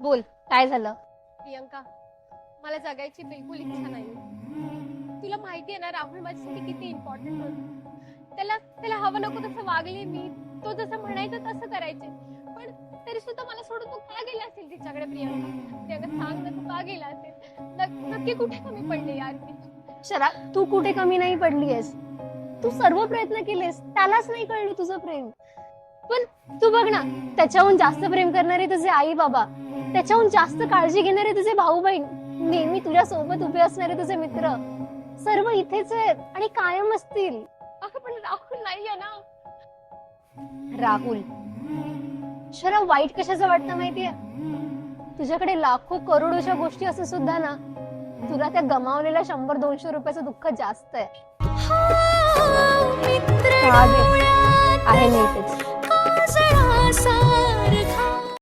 बोल, काय झालं? प्रियंका, मला जगायची बिलकुल इच्छा नाही. तुला माहिती आहे ना, राहुल माझ्यासाठी किती इम्पॉर्टंट होतं. त्याला त्याला हवं नको तसं वागले मी. तो जसं म्हणायचं तसं करायचे. पण तरी सुद्धा मला सोडून तू का गेला असेल तिच्याकडे? प्रियंका सांग ना, तू का गेला असेल? नक्की कुठे कमी पडले यार मी? शरा, तू कुठे कमी नाही पडलीयस. तू सर्व प्रयत्न केलेस, त्यालाच नाही कळलं तुझं प्रेम. पण तू बघ ना, त्याच्याहून जास्त प्रेम करणारे तुझे आई बाबा, त्याच्याहून जास्त काळजी घेणारे तुझे भाऊ बहीण, नेहमी तुझ्या सोबत उभे असणारे तुझे मित्र, सर्व इथेच आहेत आणि कायम असतील. अगं पण राहुल नाहीये ना. राहुल शरा, वाईट कशाचं वाटतं माहितीये? तुझ्याकडे लाखो करोडोच्या गोष्टी असून सुद्धा ना, तुला त्या गमावलेल्या 100-200 रुपयाचं दुःख जास्त आहे. आहे मी इथेच.